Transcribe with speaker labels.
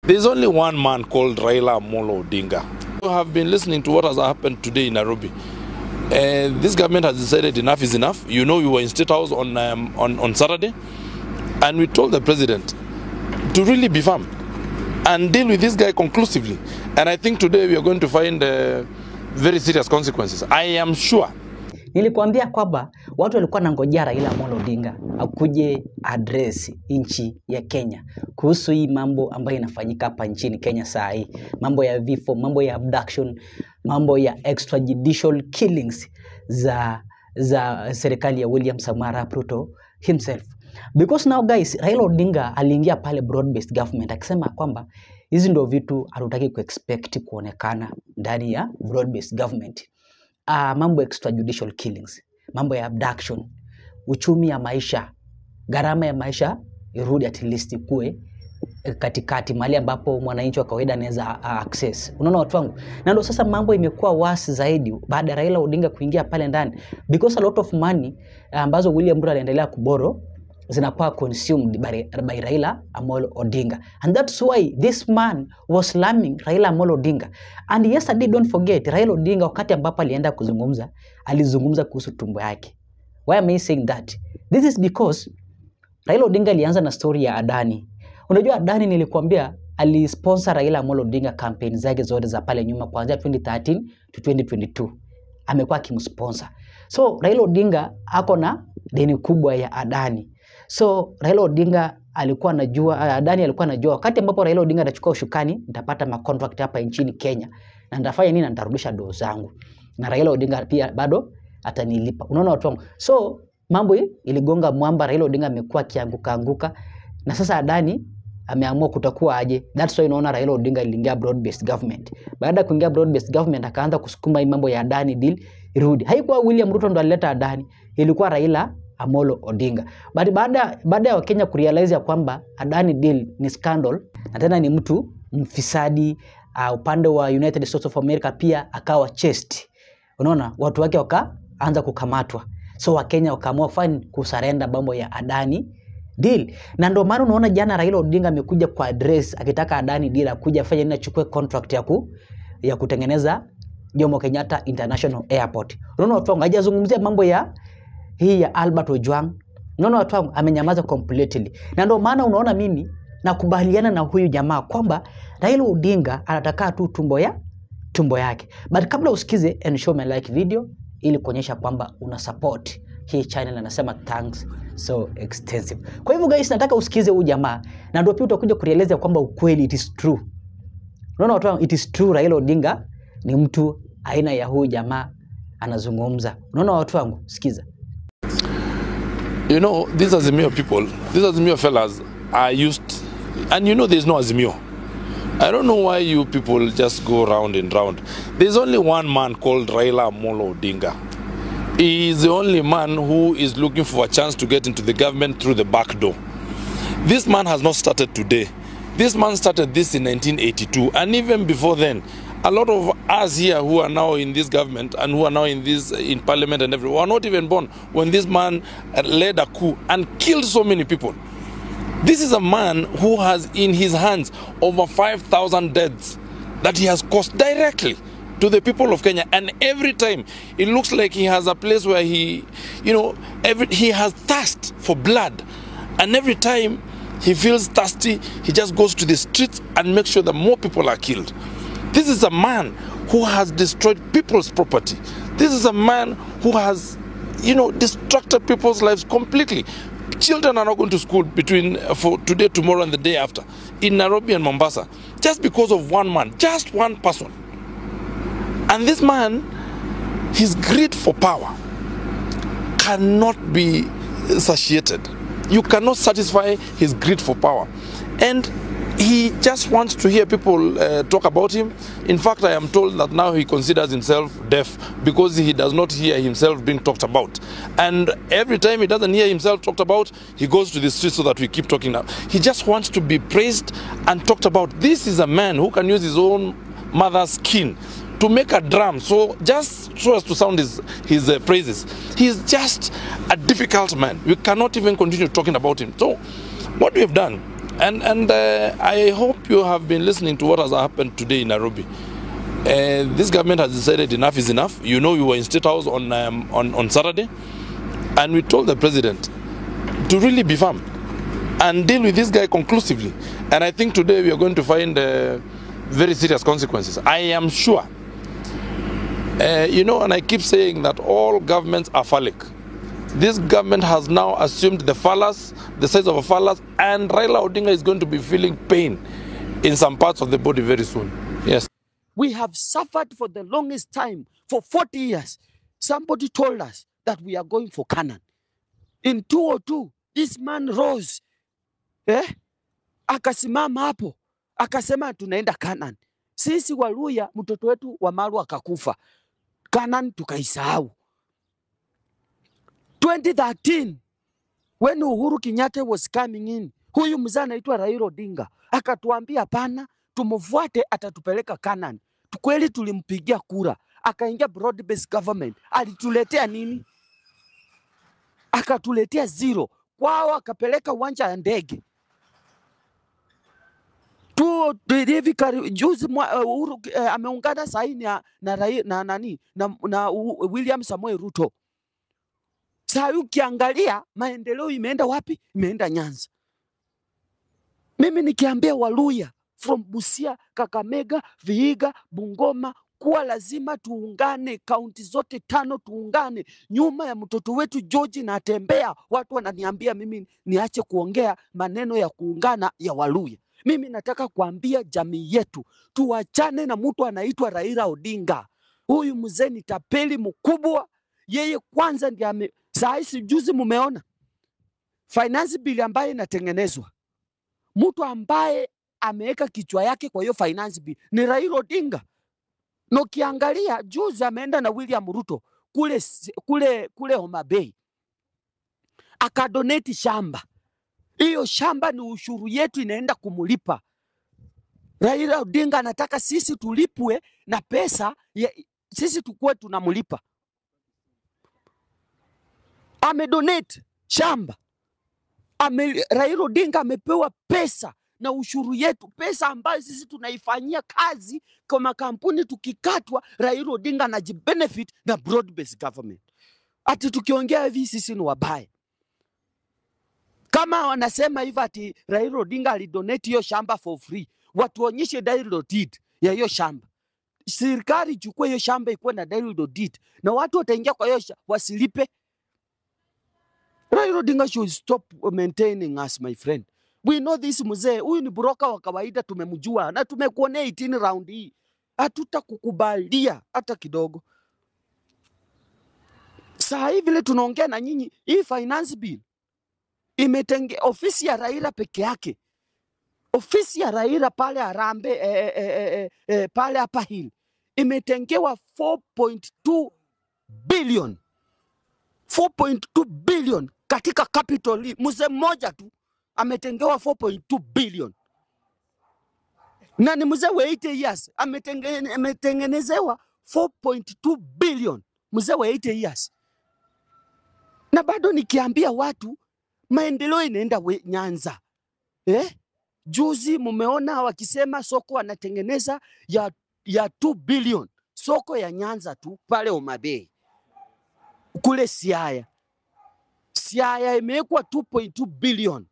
Speaker 1: There's only one man called Raila Amolo Odinga. You have been listening to what has happened today in Nairobi. This government has decided enough is enough. You know, we were in State House on Saturday, and we told the president to really be firm and deal with this guy conclusively. And I think today we are going to find very serious consequences. I am sure.
Speaker 2: Nilikuambia kwamba watu walikuwa nangojea Raila Amolo Odinga akuje address nchi ya Kenya kuhusu hii mambo ambayo inafanyika hapa nchini Kenya saa hii, mambo ya vifo, mambo ya abduction, mambo ya extrajudicial killings za serikali ya William Samoei Ruto himself. Because now guys, Raila Odinga aliingia pale broad based government akisema kwamba hizi ndio vitu hatutaki kuexpect kuonekana ndani ya broad based government. Mambo extrajudicial killings, mambo ya abduction, uchumi ya maisha, gharama ya maisha irudi at least kuwe katikati, mahali ambapo mwananchi wa kawaida anaweza access. Unaona watu wangu? Na ndio sasa mambo imekuwa worse zaidi baada ya Raila Odinga kuingia pale ndani, because a lot of money ambazo William Ruto anaendelea kuboro zinakuwa consumed by Raila Amolo Odinga. And that's why this man was slamming Raila Amolo Odinga. And yesterday, don't forget, Raila Odinga wakati ambapo alienda kuzungumza, alizungumza kuhusu tumbo yake. Why am I saying that? This is because Raila Odinga alianza na story ya Adani. Unajua Adani nilikuambia alisponsor Raila Amolo Odinga campaign zake zote za pale nyuma kuanzia 2013 to 2022. Amekuwa akimsponsor. So Raila Odinga ako na deni kubwa ya Adani. So Raila Odinga alikuwa anajua, Adani alikuwa anajua wakati ambapo Raila Odinga atachukua ushukani, nitapata ma-contract hapa nchini Kenya na nitafanya nini, na nitarudisha doo zangu. Na Raila Odinga pia bado atanilipa. Unaona watu wangu? So mambo iligonga mwamba, Raila Odinga amekuwa kianguka na sasa Adani ameamua kutakuwa aje. That's why unaona Raila Odinga aliingia broad based government. Baada ya kuingia broad based government akaanza kusukuma hii mambo ya Adani deal irudi. Haikuwa William Ruto ndo alileta Adani, ilikuwa Raila Amolo Odinga. But baada ya Wakenya kurealize ya kwamba Adani deal ni scandal na tena ni mtu mfisadi, upande wa United States of America pia akawa chest. Unaona watu wake wakaanza kukamatwa. So Wakenya wakaamua kufanya kusarenda mambo ya Adani deal. Na ndio maana unaona jana Raila Odinga amekuja kwa address akitaka Adani deal akuja afanye nini, achukue contract ya kutengeneza Jomo Kenyatta International Airport. Unaona watu wangu, hajazungumzia mambo ya hii ya Albert Ojwang. Unaona watu wangu, amenyamaza completely. Na ndio maana unaona mimi nakubaliana na huyu jamaa kwamba Raila Odinga anataka tu tumbo yake. But kabla usikize and show my like video ili kuonyesha kwamba una support hii channel, na nasema thanks so extensive. Kwa hivyo guys, nataka usikize huyu jamaa na ndio pia utakuja kurealize kwamba ukweli it is true. Unaona watu wangu, it is true Raila Odinga ni mtu aina ya huyu jamaa anazungumza. Unaona watu wangu, sikiza.
Speaker 1: You know, these Azimio people, these Azimio fellas are used, and you know there's no Azimio. I don't know why you people just go round and round. There's only one man called Raila Amolo Odinga. He is the only man who is looking for a chance to get into the government through the back door. This man has not started today. This man started this in 1982, and even before then, a lot of us here who are now in this government and who are now in parliament and everyone were not even born when this man led a coup and killed so many people. This is a man who has in his hands over 5,000 deaths that he has caused directly to the people of Kenya. And every time it looks like he has a place where he has thirst for blood. And every time he feels thirsty, he just goes to the streets and makes sure that more people are killed. This is a man who has destroyed people's property. This is a man who has, destructed people's lives completely. Children are not going to school for today, tomorrow, and the day after in Nairobi and Mombasa, just because of one man, just one person. And this man, his greed for power cannot be satiated. You cannot satisfy his greed for power. And he just wants to hear people talk about him. In fact, I am told that now he considers himself deaf because he does not hear himself being talked about. And every time he doesn't hear himself talked about, he goes to the streets so that we keep talking now. He just wants to be praised and talked about. This is a man who can use his own mother's skin to make a drum, so just so as to sound his praises. He's just a difficult man. We cannot even continue talking about him. So what we have done, And I hope you have been listening to what has happened today in Nairobi. This government has decided enough is enough. You know, we were in State House on Saturday, and we told the president to really be firm and deal with this guy conclusively. And I think today we are going to find very serious consequences. I am sure. You know, and I keep saying that all governments are phallic. This government has now assumed the phallus, the size of a phallus, and Raila Odinga is going to be feeling pain in some parts of the body very soon. Yes.
Speaker 3: We have suffered for the longest time, for 40 years. Somebody told us that we are going for Canaan. In 2002, this man rose. Akasimama hapo. Akasema tunaenda Canaan. Sisi Waluya, mtoto wetu wa Maru akakufa. Canaan tukaisahau. 2013, when Uhuru Kenyatta was coming in, huyu mzee anaitwa Raila Odinga akatuambia hapana, tumufuate atatupeleka Canaan. Kweli tulimpigia kura, akaingia broad based government. Alituletea nini? Akatuletea zero. Kwao akapeleka uwanja wa ndege. Hivi juzi Uhuru ameungana saini na William Samoei Ruto. Sasa ukiangalia maendeleo imeenda wapi? Imeenda Nyanza. Mimi nikiambia Waluya from Busia, Kakamega, Vihiga, Bungoma, kuwa lazima tuungane, kaunti zote 5 tuungane nyuma ya mtoto wetu George na atembea. Watu wananiambia mimi niache kuongea maneno ya kuungana ya Waluya. Mimi nataka kuambia jamii yetu tuachane na mtu anaitwa Raila Odinga. Huyu mzee ni tapeli mkubwa. Yeye kwanza ndiye saisi juzi mumeona finance bill ambaye inatengenezwa. Mtu ambaye ameweka kichwa yake kwa hiyo finance bill ni Raila Odinga. Na ukiangalia juzi ameenda na William Ruto kule Homa Bay. Akadonate shamba. Hiyo shamba ni ushuru yetu inaenda kumulipa. Raila Odinga anataka sisi tulipwe na pesa sisi tukue tunamulipa. Amedonate shamba. Raila Odinga amepewa pesa na ushuru yetu, pesa ambayo sisi tunaifanyia kazi kwa makampuni tukikatwa. Raila Odinga anajibenefit na broad based government. Ati tukiongea hivi sisi ni wabaya. Kama wanasema hivi ati Raila Odinga alidonate hiyo shamba for free, watuonyeshe title deed ya hiyo shamba. Serikali ichukue hiyo shamba ikuwe na title deed na watu wataingia kwa hiyo wasilipe. Raila Odinga should stop maintaining us, my friend. We know this mzee, huyu ni broker wa kawaida, tumemjua na tumekuonea 18 round hii. Hatutakukubalia hata kidogo. Saa hivi vile tunaongea na nyinyi, hii finance bill imetenge ofisi ya Raila peke yake. Ofisi ya Raila pale Harambee pale hapa Hill imetengewa 4.2 billion. 4.2 billion katika capital. Mzee mmoja tu ametengewa 4.2 billion. Na ni mzee wa 80 years ametengenezewa 4.2 billion. Mzee wa 80 years. Na bado nikiambia watu maendeleo inaenda Nyanza. Juzi mumeona wakisema soko wanatengeneza ya 2 billion. Soko ya Nyanza tu pale Homa Bay. Kule Siaya. Siaya imewekwa 2.2 billion.